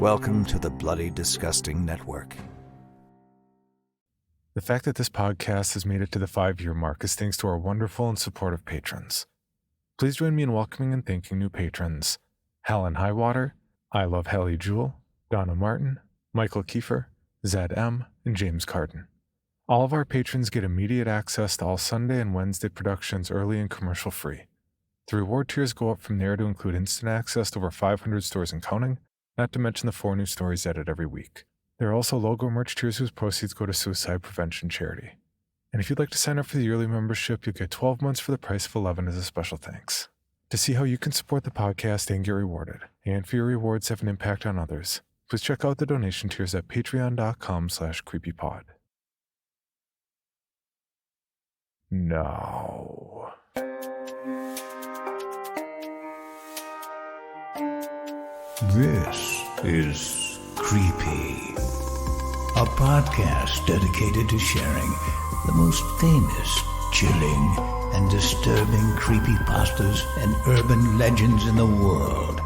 Welcome to the Bloody Disgusting Network. The fact that this podcast has made it to the 5-year mark is thanks to our wonderful and supportive patrons. Please join me in welcoming and thanking new patrons: Helen Highwater, I Love Hallie Jewell, Donna Martin, Michael Kiefer, Zed M, and James Carden. All of our patrons get immediate access to all Sunday and Wednesday productions early and commercial-free. The reward tiers go up from there to include instant access to over 500 stores and counting, not to mention the 4 new stories added every week. There are also logo merch tiers whose proceeds go to suicide prevention charity. And if you'd like to sign up for the yearly membership, you'll get 12 months for the price of 11 as a special thanks. To see how you can support the podcast and get rewarded, and for your rewards have an impact on others, please check out the donation tiers at patreon.com/creepypod. Now. This is Creepy, a podcast dedicated to sharing the most famous, chilling, and disturbing creepypastas and urban legends in the world.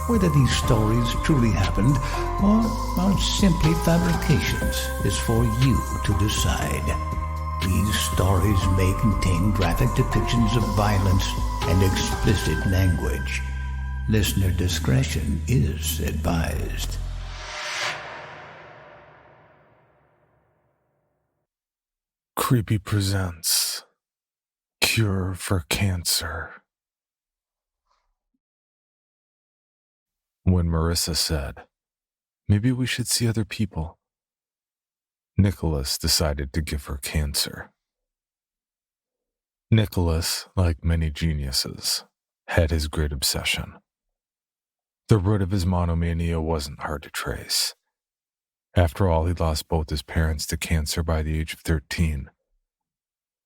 Whether these stories truly happened or are simply fabrications is for you to decide. These stories may contain graphic depictions of violence and explicit language. Listener discretion is advised. Creepy presents Cure for Cancer. When Marissa said, "Maybe we should see other people," Nicholas decided to give her cancer. Nicholas, like many geniuses, had his great obsession. The root of his monomania wasn't hard to trace. After all, he lost both his parents to cancer by the age of 13.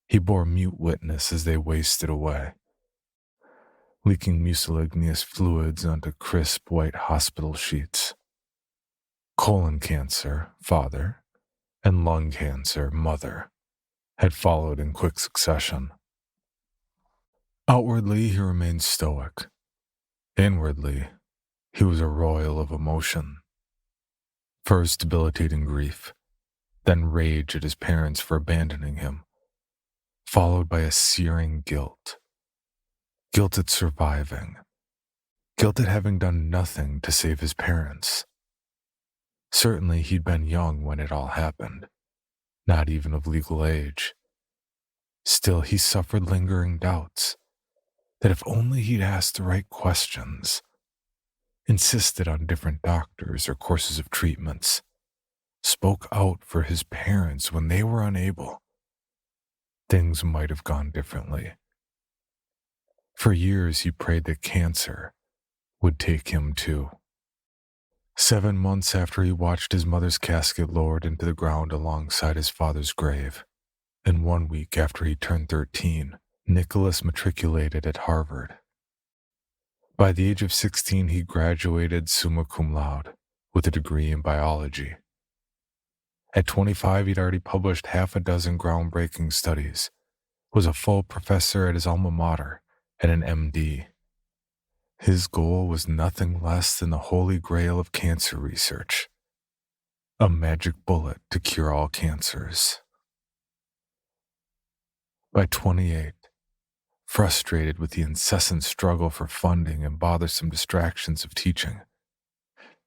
He bore mute witness as they wasted away, leaking mucilaginous fluids onto crisp white hospital sheets. Colon cancer, father, and lung cancer, mother, had followed in quick succession. Outwardly, he remained stoic. Inwardly, he was a royal of emotion. First debilitating grief, then rage at his parents for abandoning him, followed by a searing guilt. Guilt at surviving. Guilt at having done nothing to save his parents. Certainly he'd been young when it all happened, not even of legal age. Still, he suffered lingering doubts that if only he'd asked the right questions, insisted on different doctors or courses of treatments, spoke out for his parents when they were unable, things might have gone differently. For years, he prayed that cancer would take him too. 7 months after he watched his mother's casket lowered into the ground alongside his father's grave, and 1 week after he turned 13, Nicholas matriculated at Harvard. By the age of 16, he graduated summa cum laude with a degree in biology. At 25, he'd already published half a dozen groundbreaking studies, was a full professor at his alma mater, and an MD. His goal was nothing less than the holy grail of cancer research, a magic bullet to cure all cancers. By 28, frustrated with the incessant struggle for funding and bothersome distractions of teaching,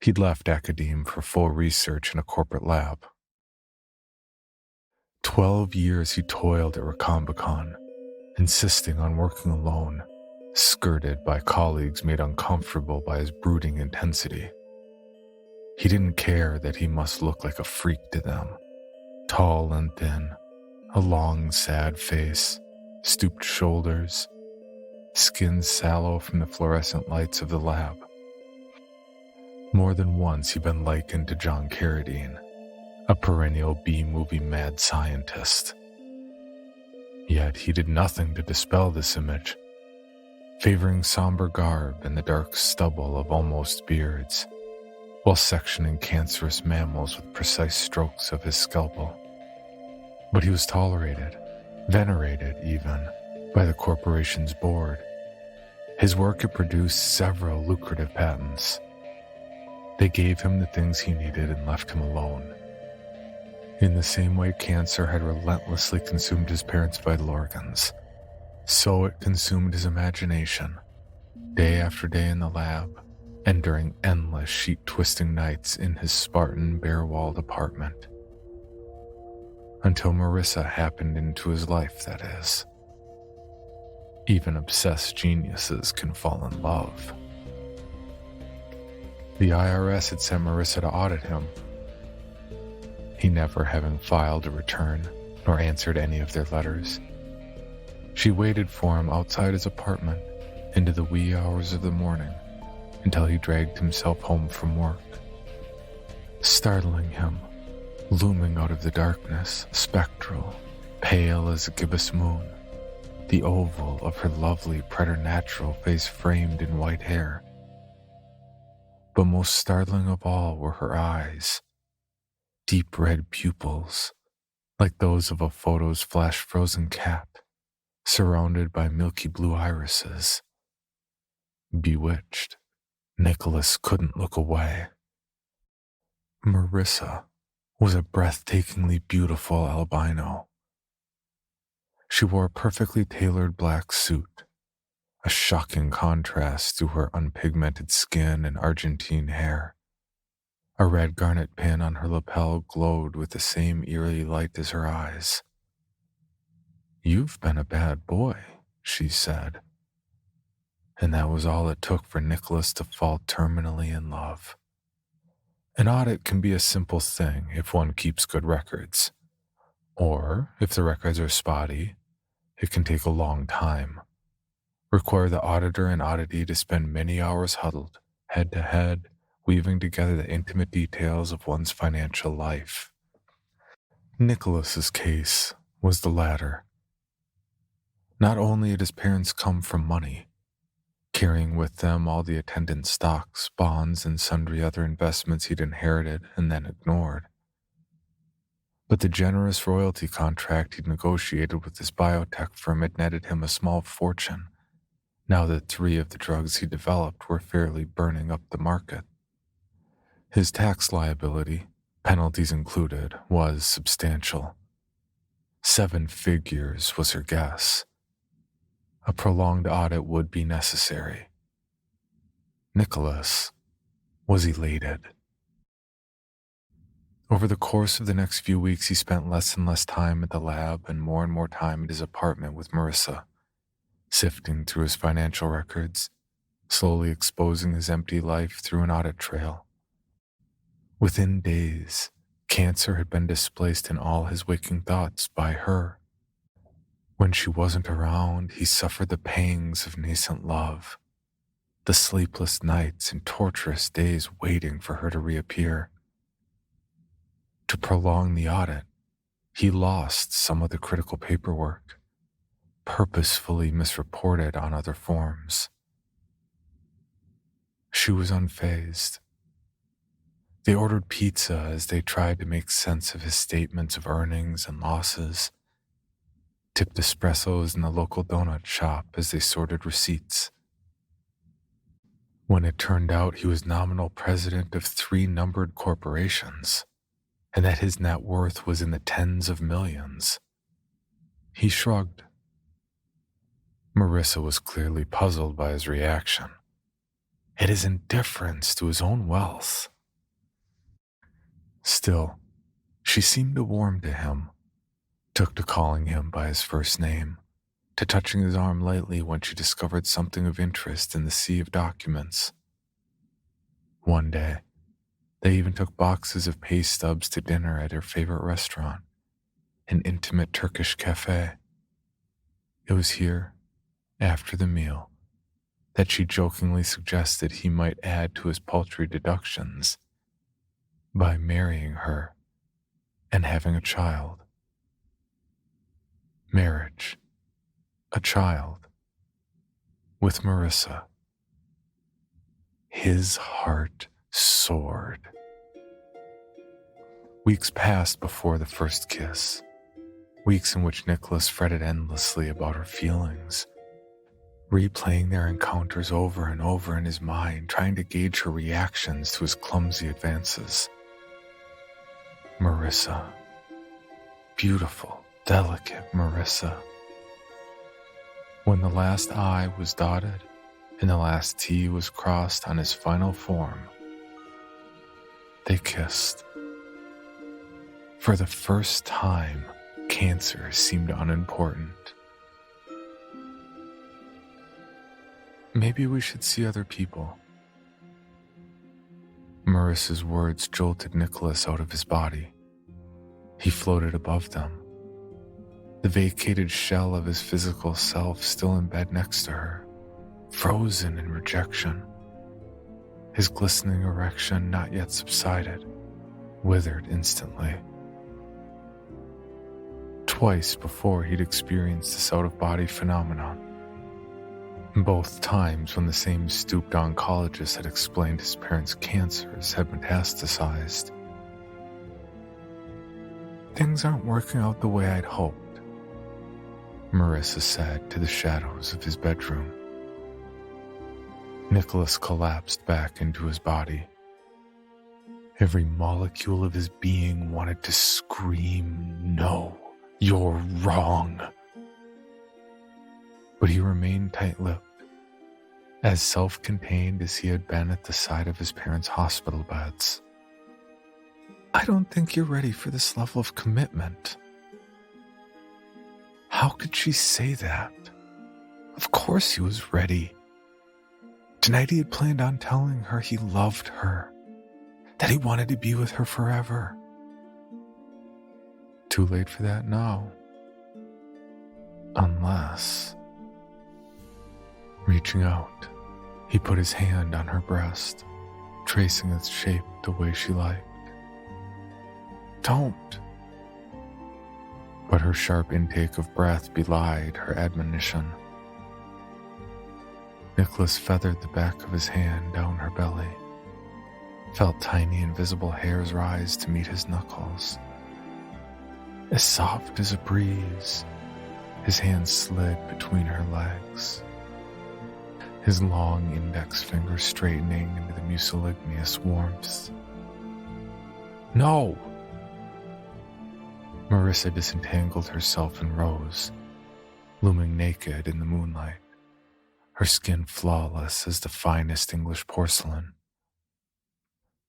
he'd left academe for full research in a corporate lab. 12 years he toiled at Raccombicon, insisting on working alone, skirted by colleagues made uncomfortable by his brooding intensity. He didn't care that he must look like a freak to them, tall and thin, a long, sad face, stooped shoulders, skin sallow from the fluorescent lights of the lab. More than once he'd been likened to John Carradine, a perennial B-movie mad scientist. Yet he did nothing to dispel this image, favoring somber garb and the dark stubble of almost beards, while sectioning cancerous mammals with precise strokes of his scalpel. But he was tolerated, venerated even, by the corporation's board. His work had produced several lucrative patents. They gave him the things he needed and left him alone. In the same way cancer had relentlessly consumed his parents' vital organs, so it consumed his imagination, day after day in the lab, and during endless sheet-twisting nights in his Spartan, bare-walled apartment. Until Marissa happened into his life, that is. Even obsessed geniuses can fall in love. The IRS had sent Marissa to audit him, he never having filed a return nor answered any of their letters. She waited for him outside his apartment into the wee hours of the morning until he dragged himself home from work. Startling him, looming out of the darkness, spectral, pale as a gibbous moon, the oval of her lovely preternatural face framed in white hair. But most startling of all were her eyes, deep red pupils, like those of a photo's flash-frozen cat, surrounded by milky blue irises. Bewitched, Nicholas couldn't look away. Marissa was a breathtakingly beautiful albino. She wore a perfectly tailored black suit, a shocking contrast to her unpigmented skin and Argentine hair. A red garnet pin on her lapel glowed with the same eerie light as her eyes. "You've been a bad boy," she said. And that was all it took for Nicholas to fall terminally in love. An audit can be a simple thing if one keeps good records. Or, if the records are spotty, it can take a long time. Require the auditor and auditee to spend many hours huddled, head to head, weaving together the intimate details of one's financial life. Nicholas's case was the latter. Not only had his parents come from money, carrying with them all the attendant stocks, bonds, and sundry other investments he'd inherited and then ignored, but the generous royalty contract he'd negotiated with his biotech firm had netted him a small fortune, now that 3 of the drugs he developed were fairly burning up the market. His tax liability, penalties included, was substantial. 7 figures was her guess. A prolonged audit would be necessary. Nicholas was elated. Over the course of the next few weeks, he spent less and less time at the lab and more time at his apartment with Marissa, sifting through his financial records, slowly exposing his empty life through an audit trail. Within days, cancer had been displaced in all his waking thoughts by her. When she wasn't around, he suffered the pangs of nascent love, the sleepless nights and torturous days waiting for her to reappear. To prolong the audit, he lost some of the critical paperwork, purposefully misreported on other forms. She was unfazed. They ordered pizza as they tried to make sense of his statements of earnings and losses, tipped espressos in the local donut shop as they sorted receipts. When it turned out he was nominal president of 3 numbered corporations, and that his net worth was in the tens of millions, he shrugged. Marissa was clearly puzzled by his reaction, at his indifference to his own wealth. Still, she seemed to warm to him, took to calling him by his first name, to touching his arm lightly when she discovered something of interest in the sea of documents. One day, they even took boxes of pay stubs to dinner at her favorite restaurant, an intimate Turkish cafe. It was here, after the meal, that she jokingly suggested he might add to his paltry deductions by marrying her and having a child. Marriage, a child, with Marissa. His heart soared. Weeks passed before the first kiss, weeks in which Nicholas fretted endlessly about her feelings, replaying their encounters over and over in his mind, trying to gauge her reactions to his clumsy advances. Marissa. Beautiful, delicate Marissa. When the last I was dotted and the last T was crossed on his final form, they kissed. For the first time, cancer seemed unimportant. Maybe we should see other people. Marissa's words jolted Nicholas out of his body. He floated above them, the vacated shell of his physical self still in bed next to her, frozen in rejection. His glistening erection not yet subsided, withered instantly. Twice before he'd experienced this out-of-body phenomenon. Both times when the same stooped oncologist had explained his parents' cancers had metastasized. Things aren't working out the way I'd hoped, Marissa said to the shadows of his bedroom. Nicholas collapsed back into his body. Every molecule of his being wanted to scream, "No, you're wrong." But he remained tight-lipped, as self-contained as he had been at the side of his parents' hospital beds. I don't think you're ready for this level of commitment. How could she say that? Of course he was ready. Tonight he had planned on telling her he loved her, that he wanted to be with her forever. Too late for that now. Unless... Reaching out, he put his hand on her breast, tracing its shape the way she liked. Don't. But her sharp intake of breath belied her admonition. Nicholas feathered the back of his hand down her belly, felt tiny invisible hairs rise to meet his knuckles. As soft as a breeze, his hand slid between her legs, his long index finger straightening into the mucilaginous warmth. No! Marissa disentangled herself and rose, looming naked in the moonlight, her skin flawless as the finest English porcelain,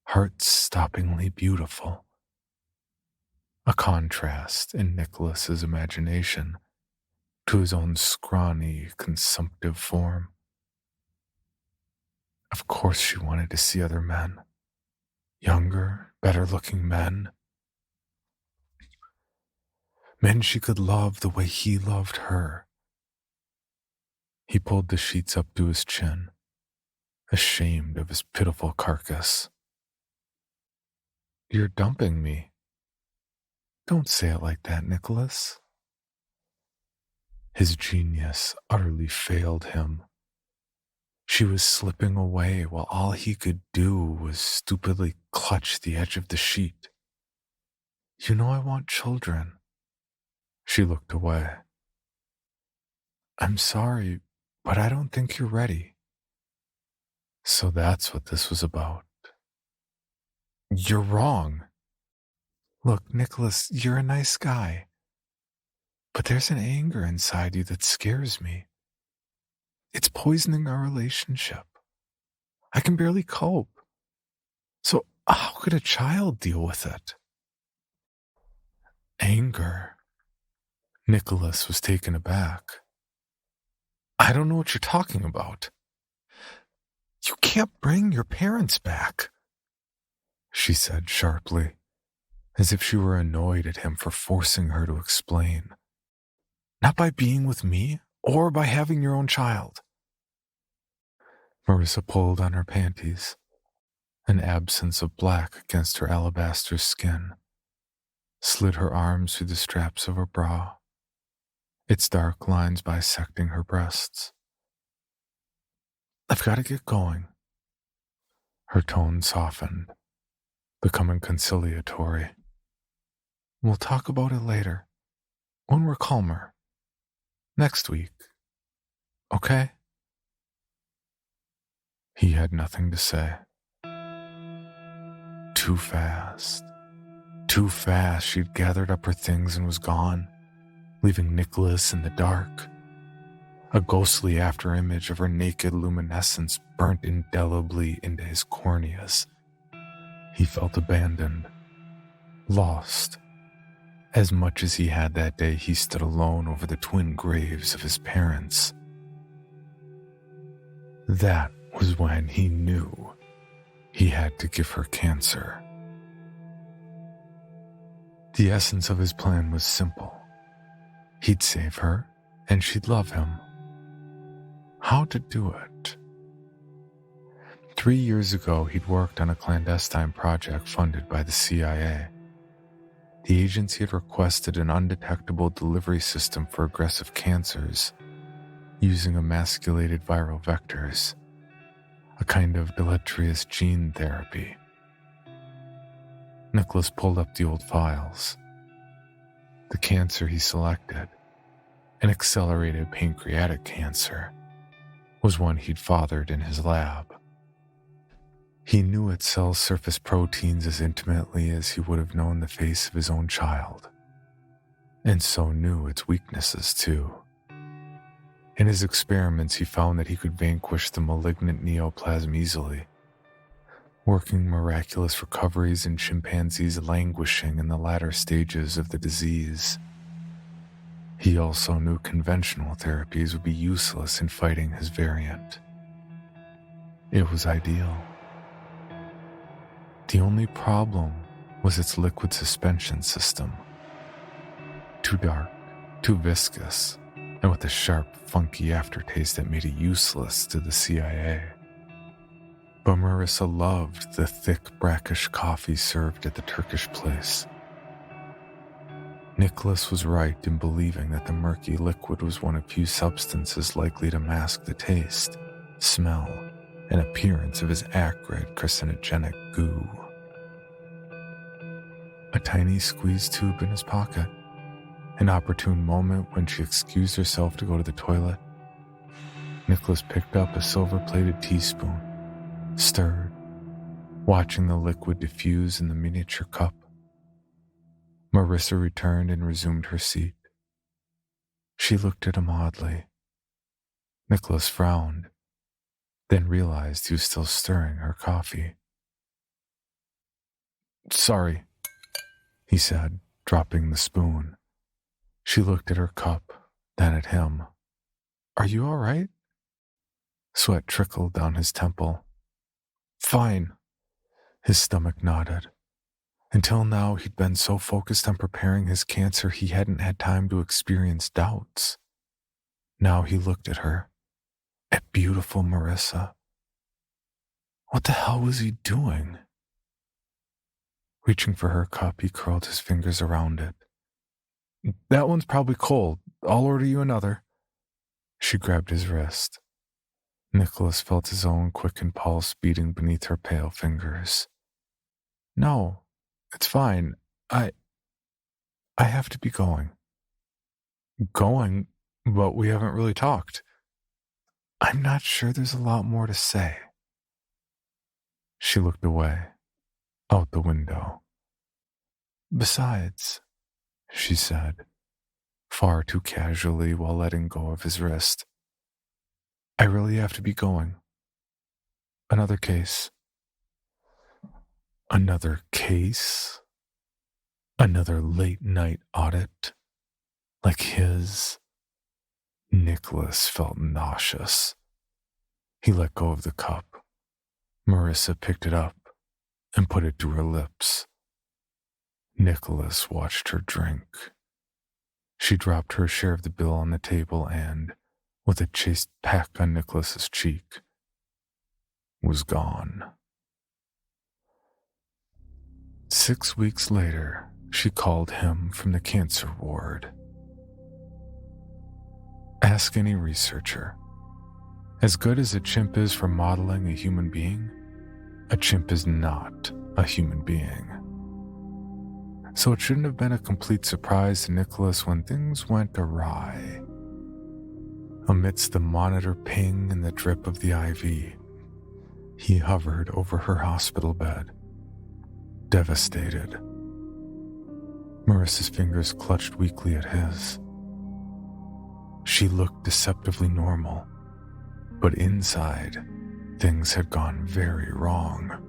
heart-stoppingly beautiful. A contrast in Nicholas's imagination to his own scrawny, consumptive form. Of course she wanted to see other men, younger, better-looking men. Men she could love the way he loved her. He pulled the sheets up to his chin, ashamed of his pitiful carcass. You're dumping me. Don't say it like that, Nicholas. His genius utterly failed him. She was slipping away while all he could do was stupidly clutch the edge of the sheet. You know I want children. She looked away. I'm sorry, but I don't think you're ready. So that's what this was about. You're wrong. Look, Nicholas, you're a nice guy. But there's an anger inside you that scares me. It's poisoning our relationship. I can barely cope. So how could a child deal with it? Anger. Nicholas was taken aback. I don't know what you're talking about. You can't bring your parents back, she said sharply, as if she were annoyed at him for forcing her to explain. Not by being with me or by having your own child. Marissa pulled on her panties, an absence of black against her alabaster skin, slid her arms through the straps of her bra, its dark lines bisecting her breasts. I've got to get going. Her tone softened, becoming conciliatory. We'll talk about it later, when we're calmer. Next week. Okay? He had nothing to say. Too fast. Too fast, she'd gathered up her things and was gone, leaving Nicholas in the dark. A ghostly afterimage of her naked luminescence burnt indelibly into his corneas. He felt abandoned, lost. As much as he had that day, he stood alone over the twin graves of his parents. That was when he knew he had to give her cancer. The essence of his plan was simple. He'd save her, and she'd love him. How to do it? 3 years ago, he'd worked on a clandestine project funded by the CIA. The agency had requested an undetectable delivery system for aggressive cancers using emasculated viral vectors, a kind of deleterious gene therapy. Nicholas pulled up the old files. The cancer he selected, an accelerated pancreatic cancer, was one he'd fathered in his lab. He knew its cell surface proteins as intimately as he would have known the face of his own child, and so knew its weaknesses too. In his experiments, he found that he could vanquish the malignant neoplasm easily, working miraculous recoveries in chimpanzees languishing in the latter stages of the disease. He also knew conventional therapies would be useless in fighting his variant. It was ideal. The only problem was its liquid suspension system. Too dark, too viscous, and with a sharp, funky aftertaste that made it useless to the CIA. But Marissa loved the thick, brackish coffee served at the Turkish place. Nicholas was right in believing that the murky liquid was one of few substances likely to mask the taste, smell, and appearance of his acrid, carcinogenic goo. A tiny squeeze tube in his pocket. An opportune moment when she excused herself to go to the toilet. Nicholas picked up a silver-plated teaspoon, stirred, watching the liquid diffuse in the miniature cup. Marissa returned and resumed her seat. She looked at him oddly. Nicholas frowned, then realized he was still stirring her coffee. "Sorry," he said, dropping the spoon. She looked at her cup, then at him. "Are you all right?" Sweat trickled down his temple. "Fine." His stomach nodded. Until now, he'd been so focused on preparing his cancer he hadn't had time to experience doubts. Now he looked at her, at beautiful Marissa. What the hell was he doing? Reaching for her cup, he curled his fingers around it. "That one's probably cold. I'll order you another." She grabbed his wrist. Nicholas felt his own quickened pulse beating beneath her pale fingers. "No, it's fine. I have to be going." "Going? But we haven't really talked." "I'm not sure there's a lot more to say." She looked away, out the window. "Besides," she said, far too casually while letting go of his wrist, "I really have to be going. Another case." Another case? Another late-night audit? Like his? Nicholas felt nauseous. He let go of the cup. Marissa picked it up and put it to her lips. Nicholas watched her drink. She dropped her share of the bill on the table and, with a chaste peck on Nicholas's cheek, was gone. 6 weeks later, she called him from the cancer ward. Ask any researcher. As good as a chimp is for modeling a human being, a chimp is not a human being. So it shouldn't have been a complete surprise to Nicholas when things went awry. Amidst the monitor ping and the drip of the IV, He hovered over her hospital bed, devastated. Marissa's fingers clutched weakly at his. She looked deceptively normal, but inside, things had gone very wrong.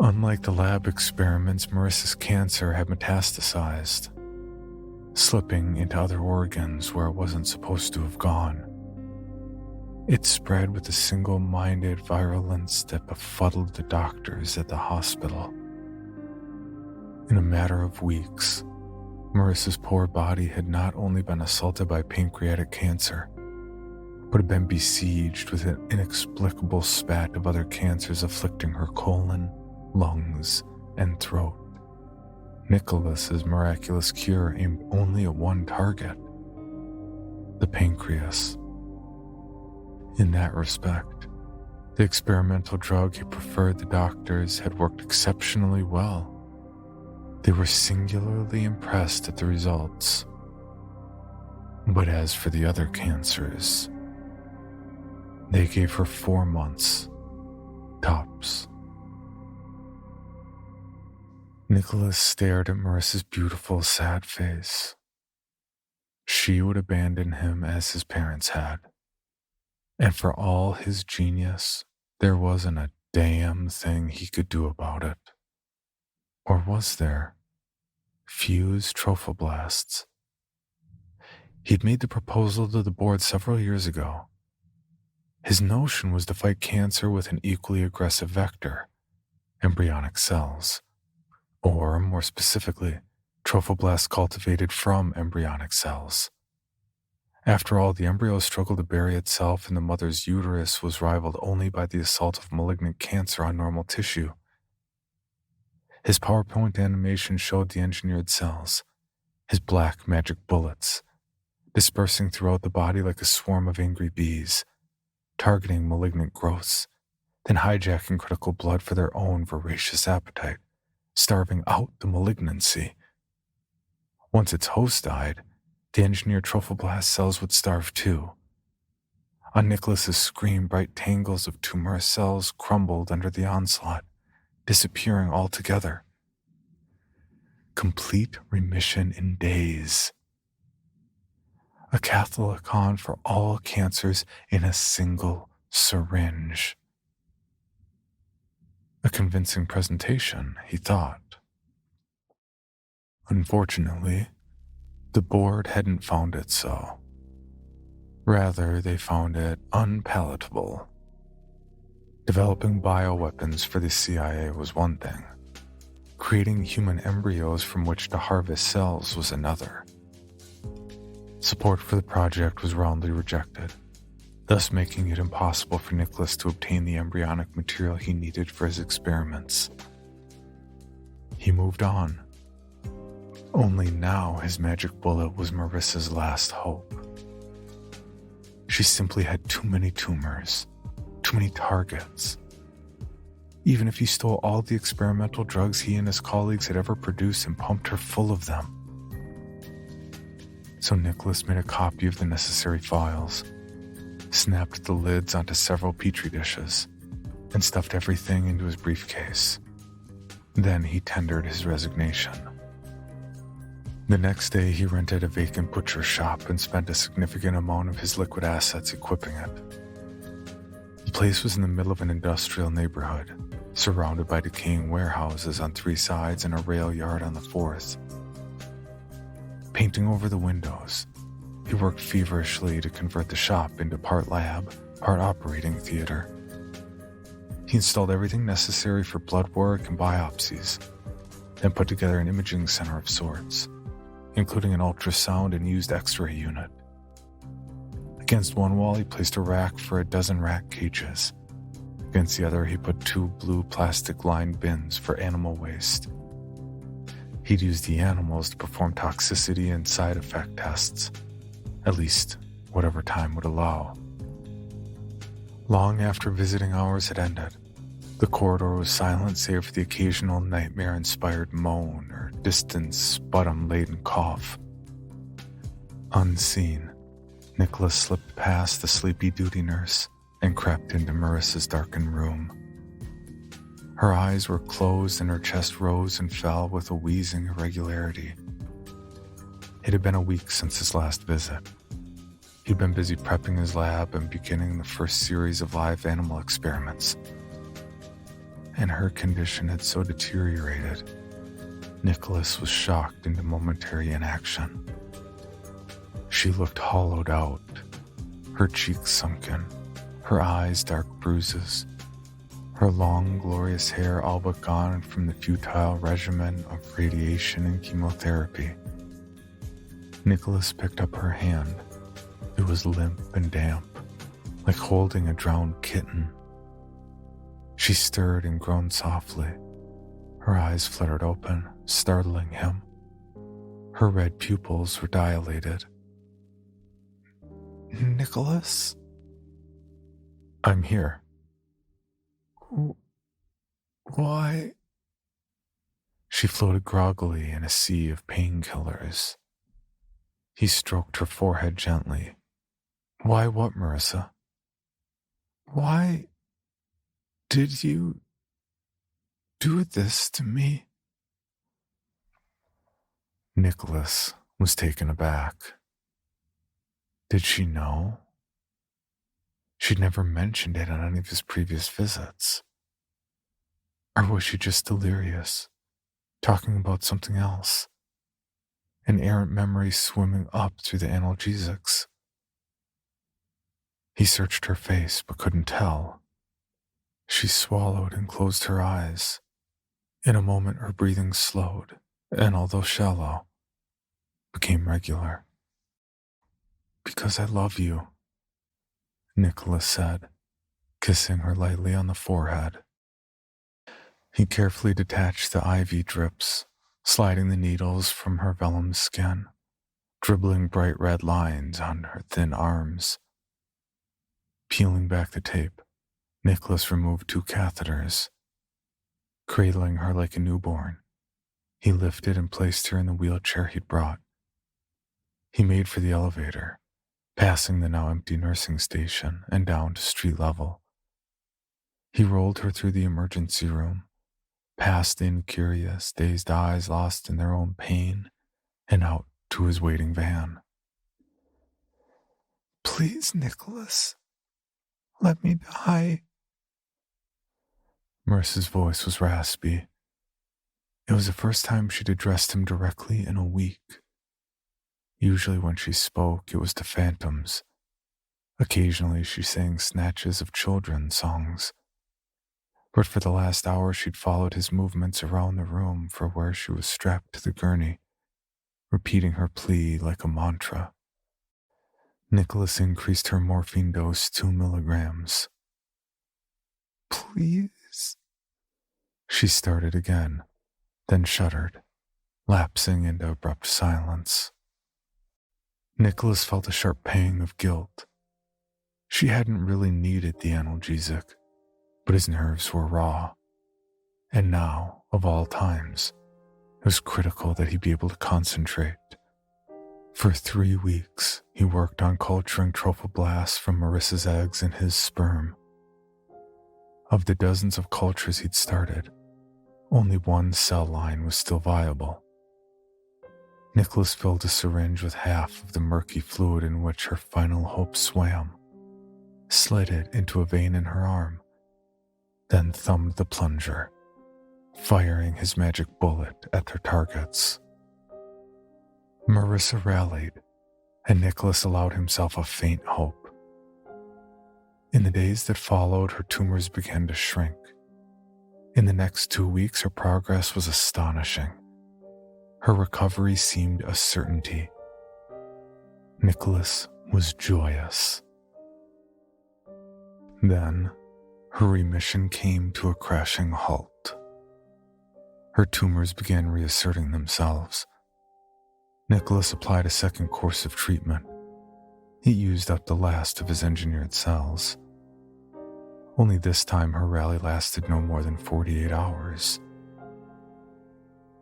Unlike the lab experiments, Marissa's cancer had metastasized, slipping into other organs where it wasn't supposed to have gone. It spread with a single-minded virulence that befuddled the doctors at the hospital. In a matter of weeks, Marissa's poor body had not only been assaulted by pancreatic cancer, but had been besieged with an inexplicable spat of other cancers afflicting her colon, lungs, and throat. Nicholas's miraculous cure aimed only at one target: the pancreas. In that respect, the experimental drug he preferred the doctors had worked exceptionally well. They were singularly impressed at the results. But as for the other cancers, they gave her 4 months, tops. Nicholas stared at Marissa's beautiful, sad face. She would abandon him as his parents had. And for all his genius, there wasn't a damn thing he could do about it. Or was there? Fuse trophoblasts. He'd made the proposal to the board several years ago. His notion was to fight cancer with an equally aggressive vector, embryonic cells, or more specifically, trophoblasts cultivated from embryonic cells. After all, the embryo's struggle to bury itself in the mother's uterus was rivaled only by the assault of malignant cancer on normal tissue. His PowerPoint animation showed the engineered cells, his black magic bullets, dispersing throughout the body like a swarm of angry bees, targeting malignant growths, then hijacking critical blood for their own voracious appetite, starving out the malignancy. Once its host died, the engineered trophoblast cells would starve too. On Nicholas's screen, bright tangles of tumorous cells crumbled under the onslaught, disappearing altogether. Complete remission in days. A Catholicon for all cancers in a single syringe. A convincing presentation, he thought. Unfortunately, the board hadn't found it so. Rather, they found it unpalatable. Developing bioweapons for the CIA was one thing. Creating human embryos from which to harvest cells was another. Support for the project was roundly rejected, thus making it impossible for Nicholas to obtain the embryonic material he needed for his experiments. He moved on. Only now his magic bullet was Marissa's last hope. She simply had too many tumors, too many targets. Even if he stole all the experimental drugs he and his colleagues had ever produced and pumped her full of them. So Nicholas made a copy of the necessary files, snapped the lids onto several petri dishes, and stuffed everything into his briefcase. Then he tendered his resignation. The next day, he rented a vacant butcher shop and spent a significant amount of his liquid assets equipping it. The place was in the middle of an industrial neighborhood, surrounded by decaying warehouses on 3 sides and a rail yard on the 4th. Painting over the windows, he worked feverishly to convert the shop into part lab, part operating theater. He installed everything necessary for blood work and biopsies, then put together an imaging center of sorts, including an ultrasound and used X-ray unit. Against one wall, he placed a rack for a dozen rat cages. Against the other, he put 2 blue plastic-lined bins for animal waste. He'd use the animals to perform toxicity and side effect tests, at least whatever time would allow. Long after visiting hours had ended, the corridor was silent save for the occasional nightmare-inspired moan or distant sputum-laden cough. Unseen, Nicholas slipped past the sleepy duty nurse and crept into Marissa's darkened room. Her eyes were closed and her chest rose and fell with a wheezing irregularity. It had been a week since his last visit. He'd been busy prepping his lab and beginning the first series of live animal experiments. And her condition had so deteriorated, Nicholas was shocked into momentary inaction. She looked hollowed out, her cheeks sunken, her eyes dark bruises, her long, glorious hair all but gone from the futile regimen of radiation and chemotherapy. Nicholas picked up her hand. It was limp and damp, like holding a drowned kitten. She stirred and groaned softly. Her eyes fluttered open, startling him. Her red pupils were dilated. "Nicholas?" "I'm here." "Why?" She floated groggily in a sea of painkillers. He stroked her forehead gently. "Why what, Marissa?" "Why did you do this to me?" Nicholas was taken aback. Did she know? She'd never mentioned it on any of his previous visits. Or was she just delirious, talking about something else? An errant memory swimming up through the analgesics. He searched her face but couldn't tell. She swallowed and closed her eyes. In a moment her breathing slowed, and although shallow, became regular. "Because I love you," Nicholas said, kissing her lightly on the forehead. He carefully detached the IV drips, sliding the needles from her vellum skin, dribbling bright red lines on her thin arms. Peeling back the tape, Nicholas removed 2 catheters. Cradling her like a newborn, he lifted and placed her in the wheelchair he'd brought. He made for the elevator, passing the now empty nursing station and down to street level. He rolled her through the emergency room, past the incurious, dazed eyes lost in their own pain, and out to his waiting van. "Please, Nicholas, let me die." Marissa's voice was raspy. It was the first time she'd addressed him directly in a week. Usually when she spoke, it was to phantoms. Occasionally she sang snatches of children's songs. But for the last hour she'd followed his movements around the room for where she was strapped to the gurney, repeating her plea like a mantra. Nicholas increased her morphine dose 2 milligrams. "Please?" She started again, then shuddered, lapsing into abrupt silence. Nicholas felt a sharp pang of guilt. She hadn't really needed the analgesic, but his nerves were raw. And now, of all times, it was critical that he be able to concentrate. For 3 weeks, he worked on culturing trophoblasts from Marissa's eggs and his sperm. Of the dozens of cultures he'd started, only 1 cell line was still viable. Nicholas filled a syringe with half of the murky fluid in which her final hope swam, slid it into a vein in her arm, then thumbed the plunger, firing his magic bullet at their targets. Marissa rallied, and Nicholas allowed himself a faint hope. In the days that followed, her tumors began to shrink. In the next 2 weeks, her progress was astonishing. Her recovery seemed a certainty. Nicholas was joyous. Then, her remission came to a crashing halt. Her tumors began reasserting themselves. Nicholas applied a second course of treatment. It used up the last of his engineered cells. Only this time her rally lasted no more than 48 hours.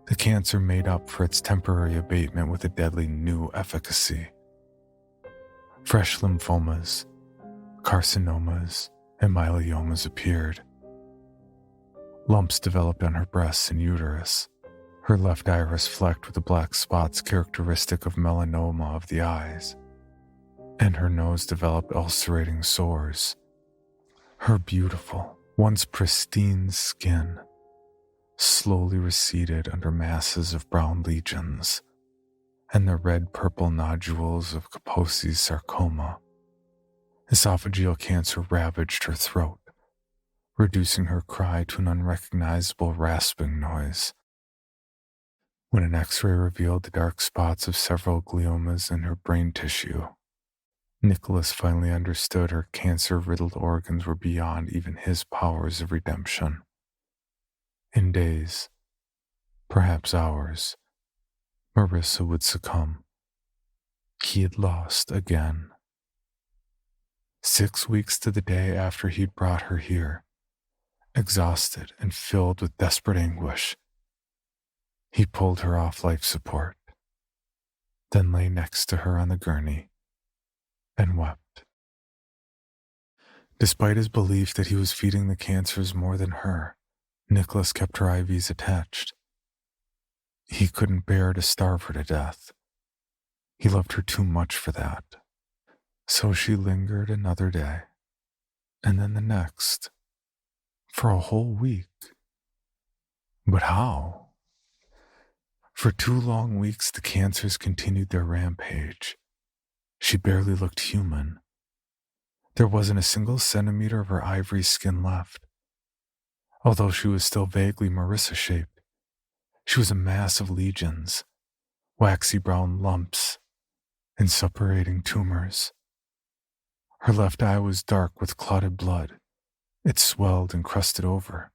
The cancer made up for its temporary abatement with a deadly new efficacy. Fresh lymphomas, Carcinomas and myelomas appeared. Lumps developed on her breasts and uterus, her left iris flecked with the black spots characteristic of melanoma of the eyes, and her nose developed ulcerating sores. Her beautiful, once pristine skin slowly receded under masses of brown lesions and the red-purple nodules of Kaposi's sarcoma. Esophageal cancer ravaged her throat, reducing her cry to an unrecognizable rasping noise. When an X-ray revealed the dark spots of several gliomas in her brain tissue, Nicholas finally understood her cancer-riddled organs were beyond even his powers of redemption. In days, perhaps hours, Marissa would succumb. He had lost again. 6 weeks to the day after he'd brought her here, exhausted and filled with desperate anguish, he pulled her off life support, then lay next to her on the gurney and wept. Despite his belief that he was feeding the cancers more than her, Nicholas kept her IVs attached. He couldn't bear to starve her to death. He loved her too much for that. So she lingered another day, and then the next, for a whole week. But how? For 2 long weeks, the cancers continued their rampage. She barely looked human. There wasn't a single centimeter of her ivory skin left. Although she was still vaguely Marissa-shaped, she was a mass of legions, waxy brown lumps, and suppurating tumors. Her left eye was dark with clotted blood. It swelled and crusted over,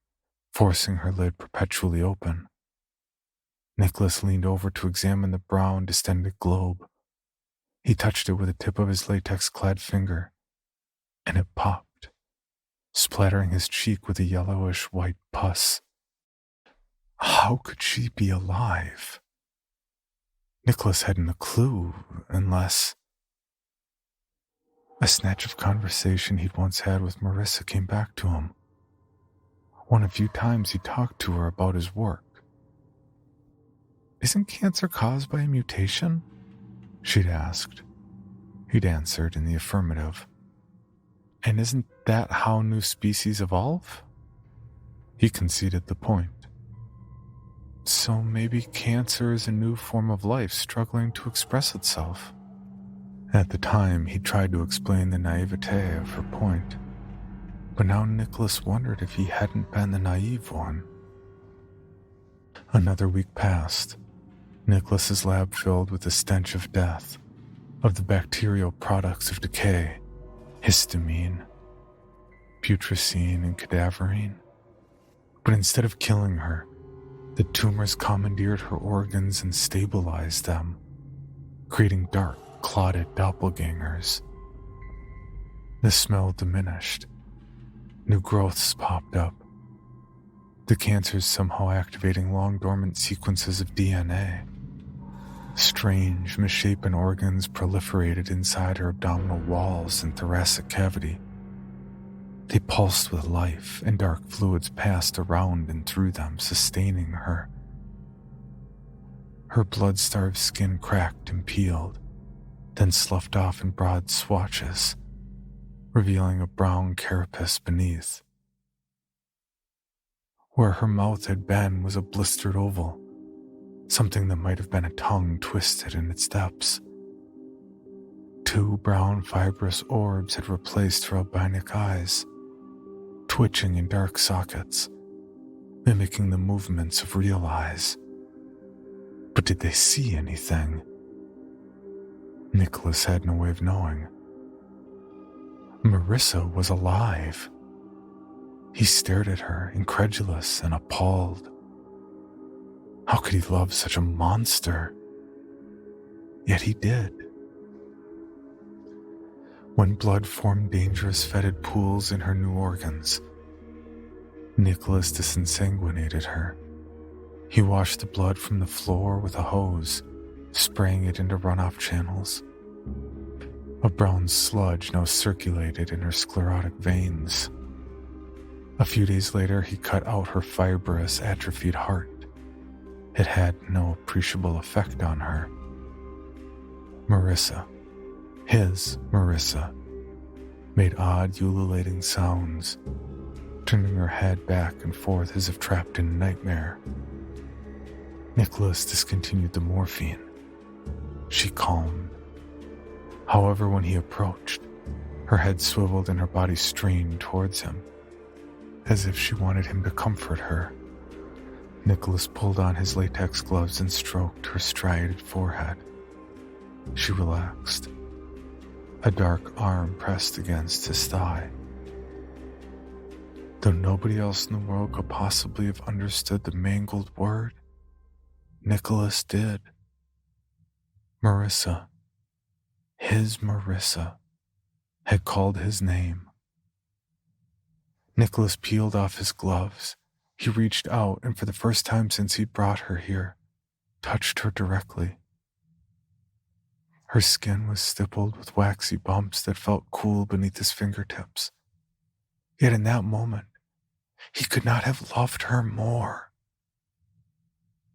forcing her lid perpetually open. Nicholas leaned over to examine the brown, distended globe. He touched it with the tip of his latex-clad finger, and it popped, splattering his cheek with a yellowish-white pus. How could she be alive? Nicholas hadn't a clue, unless... A snatch of conversation he'd once had with Marissa came back to him. One of the few times he talked to her about his work. "Isn't cancer caused by a mutation?" she'd asked. He'd answered in the affirmative. "And isn't that how new species evolve?" He conceded the point. So maybe cancer is a new form of life struggling to express itself. At the time, he tried to explain the naivete of her point, but now Nicholas wondered if he hadn't been the naive one. Another week passed, Nicholas's lab filled with the stench of death, of the bacterial products of decay, histamine, putrescine, and cadaverine. But instead of killing her, the tumors commandeered her organs and stabilized them, creating dark, clotted doppelgangers. The smell diminished. New growths popped up. The cancers somehow activating long-dormant sequences of DNA. Strange, misshapen organs proliferated inside her abdominal walls and thoracic cavity. They pulsed with life, and dark fluids passed around and through them, sustaining her. Her blood-starved skin cracked and peeled, then sloughed off in broad swatches, revealing a brown carapace beneath. Where her mouth had been was a blistered oval, something that might have been a tongue twisted in its depths. 2 brown fibrous orbs had replaced her albinic eyes, twitching in dark sockets, mimicking the movements of real eyes. But did they see anything? Nicholas had no way of knowing. Marissa was alive. He stared at her, incredulous and appalled. How could he love such a monster? Yet he did. When blood formed dangerous fetid pools in her new organs, Nicholas disensanguinated her. He washed the blood from the floor with a hose, spraying it into runoff channels. A brown sludge now circulated in her sclerotic veins. A few days later, he cut out her fibrous, atrophied heart. It had no appreciable effect on her. Marissa, his Marissa, made odd ululating sounds, turning her head back and forth as if trapped in a nightmare. Nicholas discontinued the morphine. She calmed. However, when he approached, her head swiveled and her body strained towards him, as if she wanted him to comfort her. Nicholas pulled on his latex gloves and stroked her striated forehead. She relaxed. A dark arm pressed against his thigh. Though nobody else in the world could possibly have understood the mangled word, Nicholas did. Marissa, his Marissa, had called his name. Nicholas peeled off his gloves. He reached out and for the first time since he'd brought her here, touched her directly. Her skin was stippled with waxy bumps that felt cool beneath his fingertips. Yet in that moment, he could not have loved her more.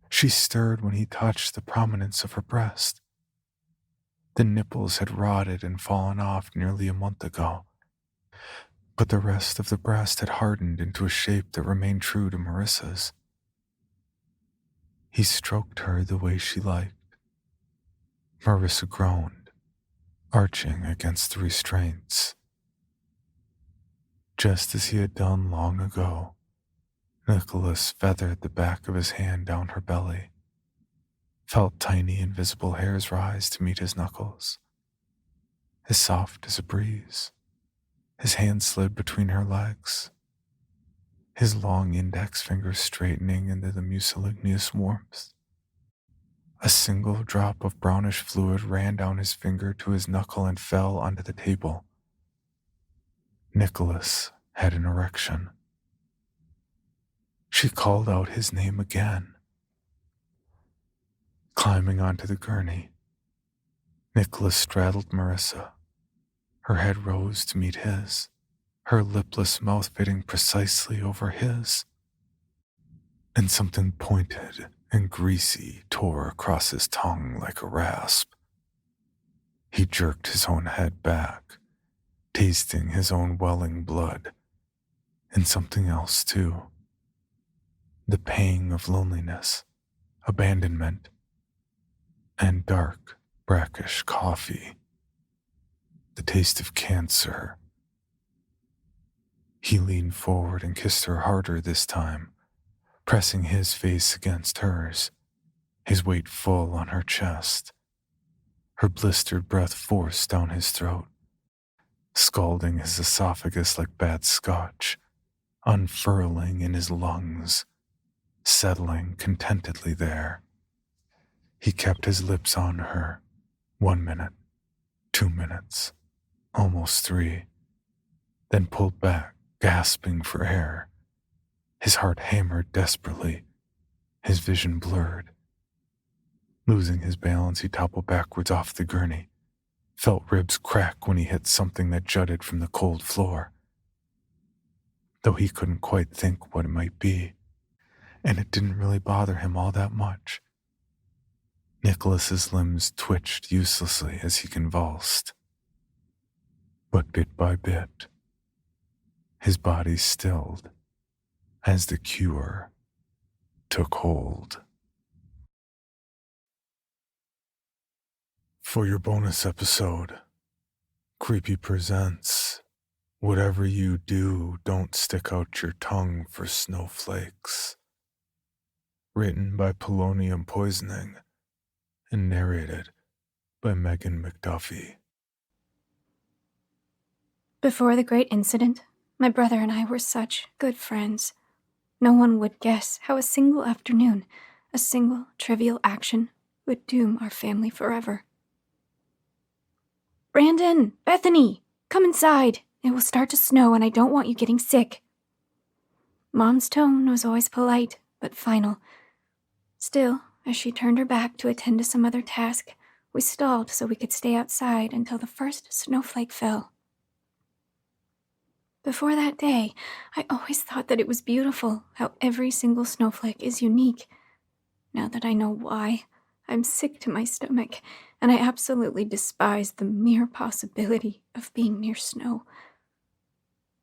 She stirred when he touched the prominence of her breast. The nipples had rotted and fallen off nearly a month ago, but the rest of the breast had hardened into a shape that remained true to Marissa's. He stroked her the way she liked. Marissa groaned, arching against the restraints. Just as he had done long ago, Nicholas feathered the back of his hand down her belly, felt tiny invisible hairs rise to meet his knuckles. As soft as a breeze, his hand slid between her legs, his long index fingers straightening into the mucilaginous warmth. A single drop of brownish fluid ran down his finger to his knuckle and fell onto the table. Nicholas had an erection. She called out his name again. Climbing onto the gurney, Nicholas straddled Marissa. Her head rose to meet his, her lipless mouth fitting precisely over his. And something pointed and greasy tore across his tongue like a rasp. He jerked his own head back, tasting his own welling blood, and something else too. The pang of loneliness, abandonment, and dark, brackish coffee. The taste of cancer. He leaned forward and kissed her harder this time, pressing his face against hers, his weight full on her chest. Her blistered breath forced down his throat, scalding his esophagus like bad scotch, unfurling in his lungs, settling contentedly there. He kept his lips on her, 1 minute, 2 minutes, almost 3, then pulled back, gasping for air. His heart hammered desperately, his vision blurred. Losing his balance, he toppled backwards off the gurney, felt ribs crack when he hit something that jutted from the cold floor. Though he couldn't quite think what it might be, and it didn't really bother him all that much. Nicholas's limbs twitched uselessly as he convulsed. But bit by bit, his body stilled as the cure took hold. For your bonus episode, Creepy presents Whatever You Do, Don't Stick Out Your Tongue for Snowflakes. Written by Polonium Poisoning and narrated by Megan McDuffie. Before the great incident, my brother and I were such good friends. No one would guess how a single afternoon, a single trivial action, would doom our family forever. "Brandon! Bethany! Come inside! It will start to snow and I don't want you getting sick." Mom's tone was always polite, but final. Still, as she turned her back to attend to some other task, We stalled so we could stay outside until the first snowflake fell. Before that day, I always thought that it was beautiful how every single snowflake is unique. Now that I know why, I'm sick to my stomach, and I absolutely despise the mere possibility of being near snow.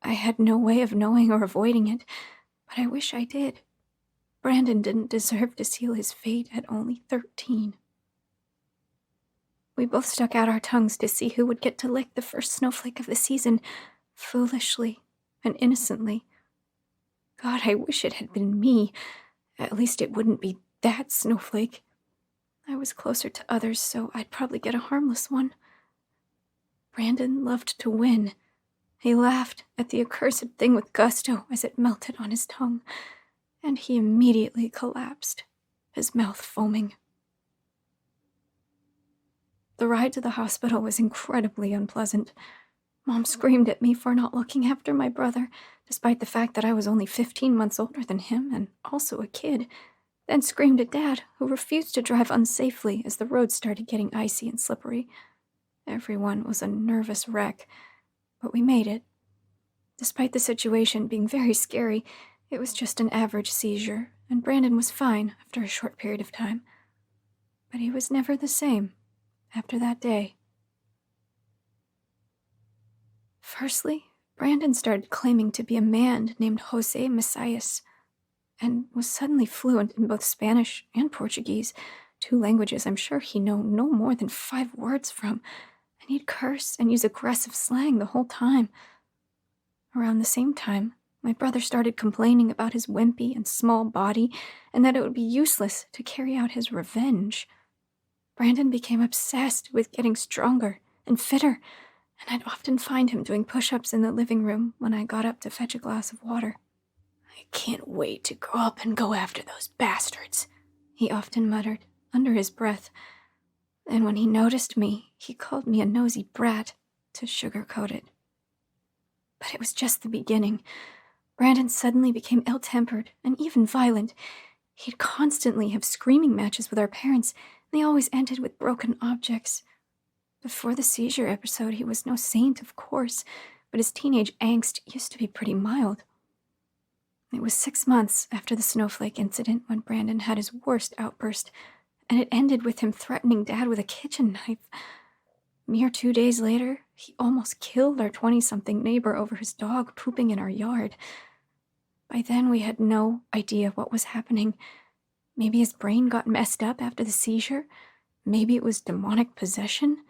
I had no way of knowing or avoiding it, but I wish I did. Brandon didn't deserve to seal his fate at only 13. We both stuck out our tongues to see who would get to lick the first snowflake of the season, foolishly and innocently. God, I wish it had been me. At least it wouldn't be that snowflake. I was closer to others, so I'd probably get a harmless one. Brandon loved to win. He laughed at the accursed thing with gusto as it melted on his tongue, and he immediately collapsed, his mouth foaming. The ride to the hospital was incredibly unpleasant. Mom screamed at me for not looking after my brother, despite the fact that I was only 15 months older than him and also a kid, then screamed at Dad, who refused to drive unsafely as the road started getting icy and slippery. Everyone was a nervous wreck, but we made it. Despite the situation being very scary, it was just an average seizure, and Brandon was fine after a short period of time. But he was never the same after that day. Firstly, Brandon started claiming to be a man named Jose Messias, and was suddenly fluent in both Spanish and Portuguese, 2 languages I'm sure he knew no more than 5 words from, and he'd curse and use aggressive slang the whole time. Around the same time, my brother started complaining about his wimpy and small body, and that it would be useless to carry out his revenge. Brandon became obsessed with getting stronger and fitter, and I'd often find him doing push-ups in the living room when I got up to fetch a glass of water. "I can't wait to grow up and go after those bastards," he often muttered, under his breath. And when he noticed me, he called me a nosy brat, to sugarcoat it. But it was just the beginning. Brandon suddenly became ill-tempered and even violent. He'd constantly have screaming matches with our parents, and they always ended with broken objects. Before the seizure episode, he was no saint, of course, but his teenage angst used to be pretty mild. It was 6 months after the snowflake incident when Brandon had his worst outburst, and it ended with him threatening Dad with a kitchen knife. Mere 2 days later, he almost killed our 20-something neighbor over his dog pooping in our yard. By then, we had no idea what was happening. Maybe his brain got messed up after the seizure. Maybe it was demonic possession.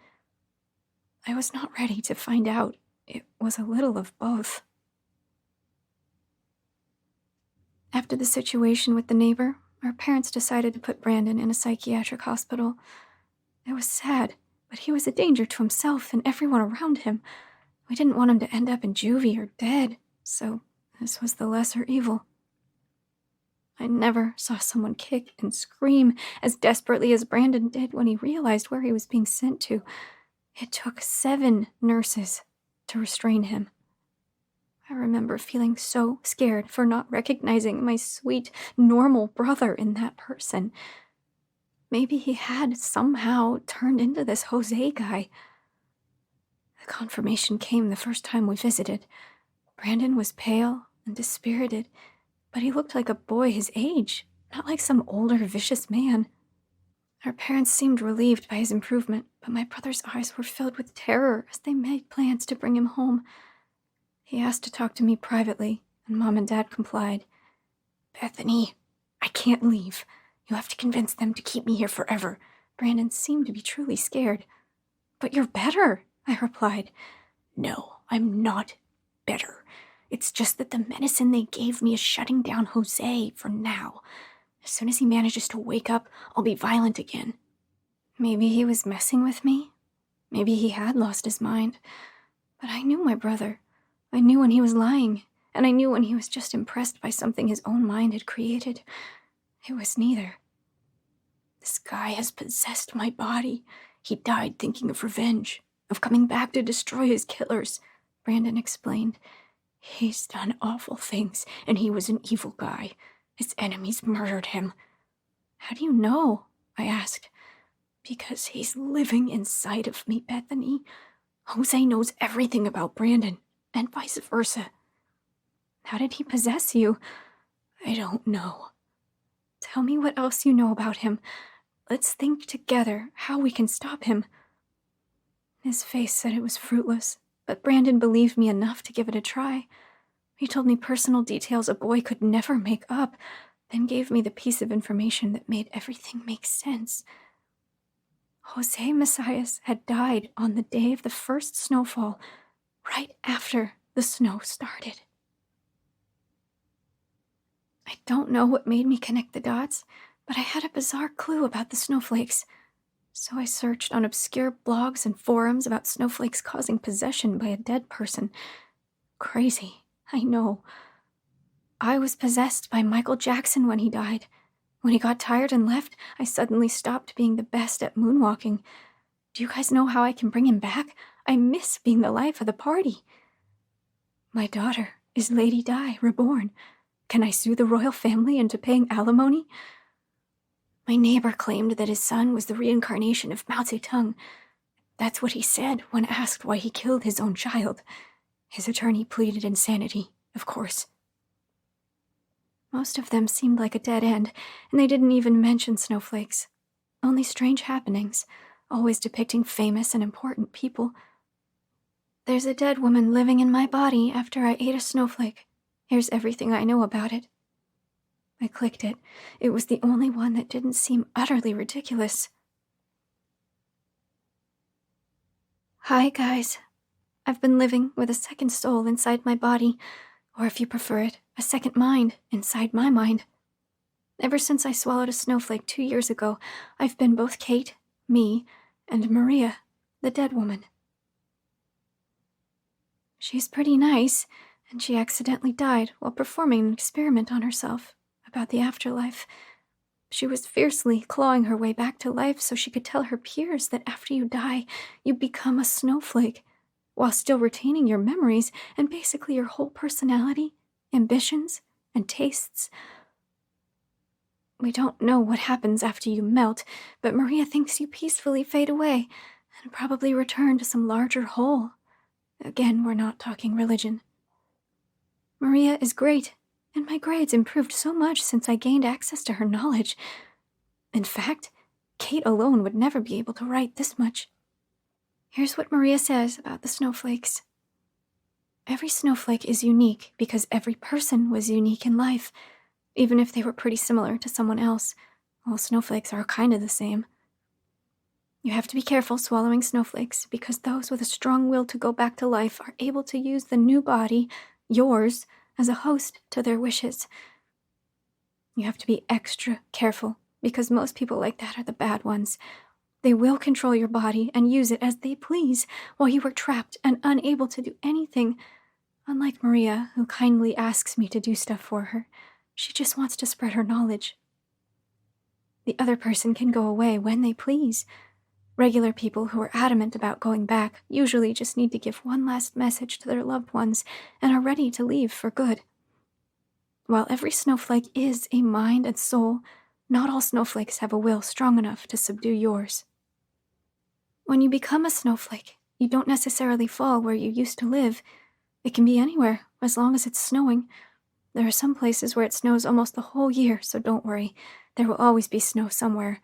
I was not ready to find out. It was a little of both. After the situation with the neighbor, our parents decided to put Brandon in a psychiatric hospital. It was sad, but he was a danger to himself and everyone around him. We didn't want him to end up in juvie or dead, so this was the lesser evil. I never saw someone kick and scream as desperately as Brandon did when he realized where he was being sent to. It took 7 nurses to restrain him. I remember feeling so scared for not recognizing my sweet, normal brother in that person. Maybe he had somehow turned into this Jose guy. The confirmation came the first time we visited. Brandon was pale and dispirited, but he looked like a boy his age, not like some older, vicious man. Our parents seemed relieved by his improvement, but my brother's eyes were filled with terror as they made plans to bring him home. He asked to talk to me privately, and Mom and Dad complied. "Bethany, I can't leave. You have to convince them to keep me here forever." Brandon seemed to be truly scared. "But you're better," I replied. "No, I'm not better. It's just that the medicine they gave me is shutting down Jose for now. As soon as he manages to wake up, I'll be violent again." Maybe he was messing with me. Maybe he had lost his mind. But I knew my brother. I knew when he was lying, and I knew when he was just impressed by something his own mind had created. It was neither. "This guy has possessed my body. He died thinking of revenge, of coming back to destroy his killers," Brandon explained. "He's done awful things, and he was an evil guy. His enemies murdered him." "How do you know?" I asked. Because he's living inside of me, Bethany. Jose knows everything about Brandon, and vice versa. How did he possess you? I don't know. Tell me what else you know about him. Let's think together how we can stop him. His face said it was fruitless, but Brandon believed me enough to give it a try. He told me personal details a boy could never make up, then gave me the piece of information that made everything make sense. Jose Messias had died on the day of the first snowfall, right after the snow started. I don't know what made me connect the dots, but I had a bizarre clue about the snowflakes. So I searched on obscure blogs and forums about snowflakes causing possession by a dead person. Crazy, I know. I was possessed by Michael Jackson when he died. When he got tired and left, I suddenly stopped being the best at moonwalking. Do you guys know how I can bring him back? I miss being the life of the party. My daughter is Lady Di, reborn. Can I sue the royal family into paying alimony? My neighbor claimed that his son was the reincarnation of Mao Zedong. That's what he said when asked why he killed his own child. His attorney pleaded insanity, of course. Most of them seemed like a dead end, and they didn't even mention snowflakes. Only strange happenings, always depicting famous and important people. There's a dead woman living in my body after I ate a snowflake. Here's everything I know about it. I clicked it. It was the only one that didn't seem utterly ridiculous. Hi, guys. I've been living with a second soul inside my body, or if you prefer it, a second mind inside my mind. Ever since I swallowed a snowflake 2 years ago, I've been both Kate, me, and Maria, the dead woman. She's pretty nice, and she accidentally died while performing an experiment on herself about the afterlife. She was fiercely clawing her way back to life so she could tell her peers that after you die, you become a snowflake, while still retaining your memories and basically your whole personality, ambitions, and tastes. We don't know what happens after you melt, but Maria thinks you peacefully fade away and probably return to some larger whole. Again, we're not talking religion. Maria is great, and my grades improved so much since I gained access to her knowledge. In fact, Kate alone would never be able to write this much. Here's what Maria says about the snowflakes. Every snowflake is unique because every person was unique in life, even if they were pretty similar to someone else. All snowflakes are kind of the same. You have to be careful swallowing snowflakes because those with a strong will to go back to life are able to use the new body, yours, as a host to their wishes. You have to be extra careful because most people like that are the bad ones. They will control your body and use it as they please while you are trapped and unable to do anything. Unlike Maria, who kindly asks me to do stuff for her, she just wants to spread her knowledge. The other person can go away when they please. Regular people who are adamant about going back usually just need to give one last message to their loved ones and are ready to leave for good. While every snowflake is a mind and soul, not all snowflakes have a will strong enough to subdue yours. When you become a snowflake, you don't necessarily fall where you used to live. It can be anywhere, as long as it's snowing. There are some places where it snows almost the whole year, so don't worry. There will always be snow somewhere.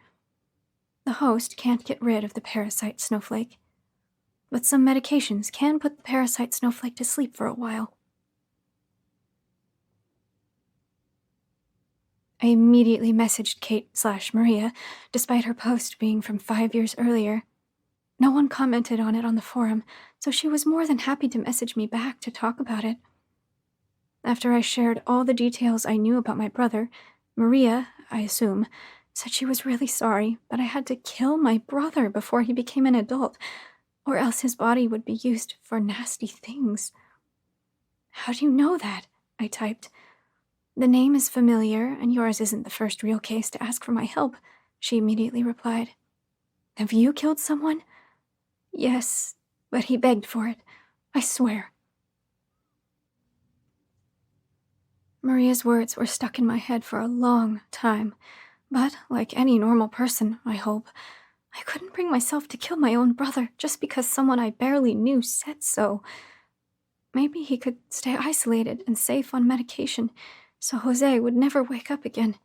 The host can't get rid of the parasite snowflake, but some medications can put the parasite snowflake to sleep for a while. I immediately messaged Kate/Maria, despite her post being from 5 years earlier. No one commented on it on the forum, so she was more than happy to message me back to talk about it. After I shared all the details I knew about my brother, Maria, I assume, said she was really sorry, but I had to kill my brother before he became an adult, or else his body would be used for nasty things. How do you know that? I typed. The name is familiar, and yours isn't the first real case to ask for my help, she immediately replied. Have you killed someone? Yes, but he begged for it. I swear. Maria's words were stuck in my head for a long time, but like any normal person, I hope, I couldn't bring myself to kill my own brother just because someone I barely knew said so. Maybe he could stay isolated and safe on medication so Jose would never wake up again.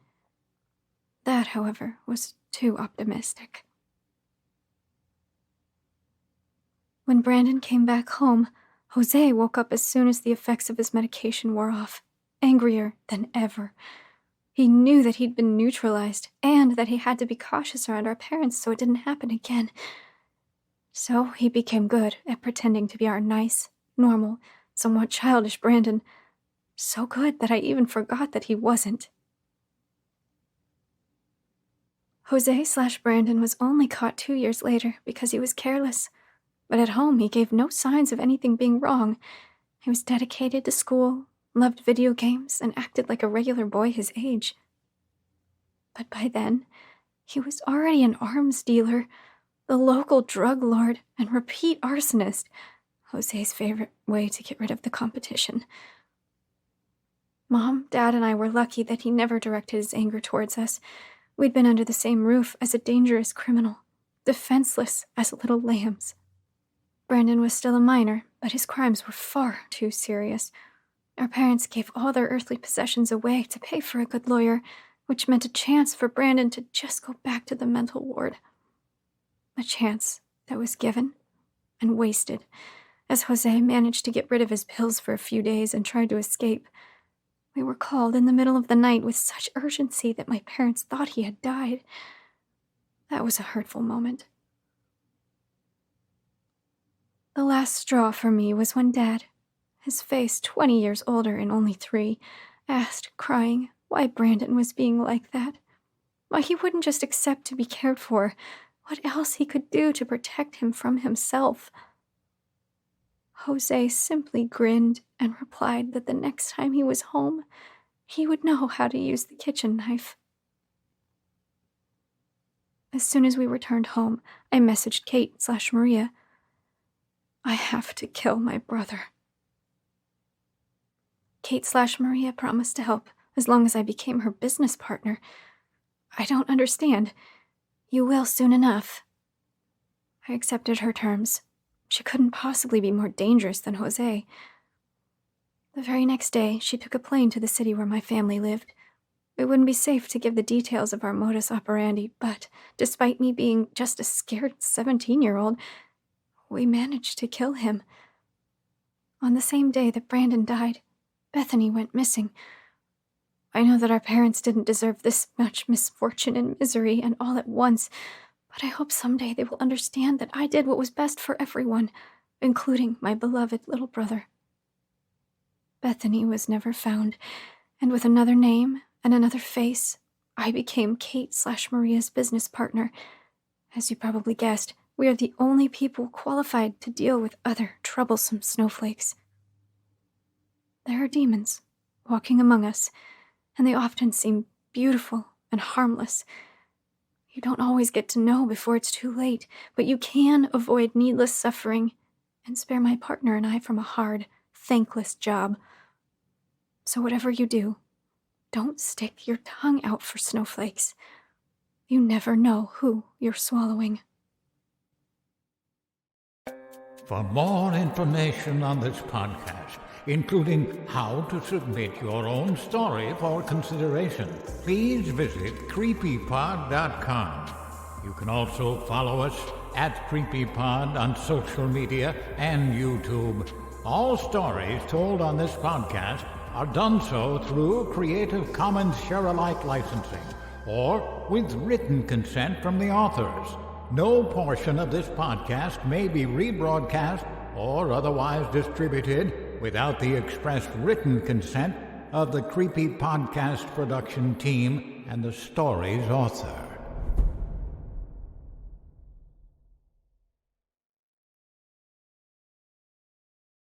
That, however, was too optimistic. When Brandon came back home, Jose woke up as soon as the effects of his medication wore off, angrier than ever. He knew that he'd been neutralized and that he had to be cautious around our parents so it didn't happen again. So he became good at pretending to be our nice, normal, somewhat childish Brandon. So good that I even forgot that he wasn't. Jose/Brandon was only caught 2 years later because he was careless. But at home, he gave no signs of anything being wrong. He was dedicated to school, loved video games, and acted like a regular boy his age. But by then, he was already an arms dealer, the local drug lord, and repeat arsonist, Jose's favorite way to get rid of the competition. Mom, Dad, and I were lucky that he never directed his anger towards us. We'd been under the same roof as a dangerous criminal, defenseless as little lambs. Brandon was still a minor, but his crimes were far too serious. Our parents gave all their earthly possessions away to pay for a good lawyer, which meant a chance for Brandon to just go back to the mental ward. A chance that was given and wasted, as Jose managed to get rid of his pills for a few days and tried to escape. We were called in the middle of the night with such urgency that my parents thought he had died. That was a hurtful moment. The last straw for me was when Dad, his face 20 years older and only 3, asked, crying, why Brandon was being like that. Why he wouldn't just accept to be cared for. What else he could do to protect him from himself. Jose simply grinned and replied that the next time he was home, he would know how to use the kitchen knife. As soon as we returned home, I messaged Kate/Maria. I have to kill my brother. Kate/Maria promised to help as long as I became her business partner. I don't understand. You will soon enough. I accepted her terms. She couldn't possibly be more dangerous than Jose. The very next day, she took a plane to the city where my family lived. It wouldn't be safe to give the details of our modus operandi, but despite me being just a scared 17-year-old, we managed to kill him. On the same day that Brandon died, Bethany went missing. I know that our parents didn't deserve this much misfortune and misery and all at once, but I hope someday they will understand that I did what was best for everyone, including my beloved little brother. Bethany was never found, and with another name and another face, I became Kate/Maria's business partner. As you probably guessed, we are the only people qualified to deal with other troublesome snowflakes. There are demons walking among us, and they often seem beautiful and harmless. You don't always get to know before it's too late, but you can avoid needless suffering and spare my partner and I from a hard, thankless job. So whatever you do, don't stick your tongue out for snowflakes. You never know who you're swallowing. For more information on this podcast, including how to submit your own story for consideration, please visit creepypod.com. You can also follow us at CreepyPod on social media and YouTube. All stories told on this podcast are done so through Creative Commons Share-alike licensing or with written consent from the authors. No portion of this podcast may be rebroadcast or otherwise distributed without the express written consent of the Creepy Podcast production team and the story's author.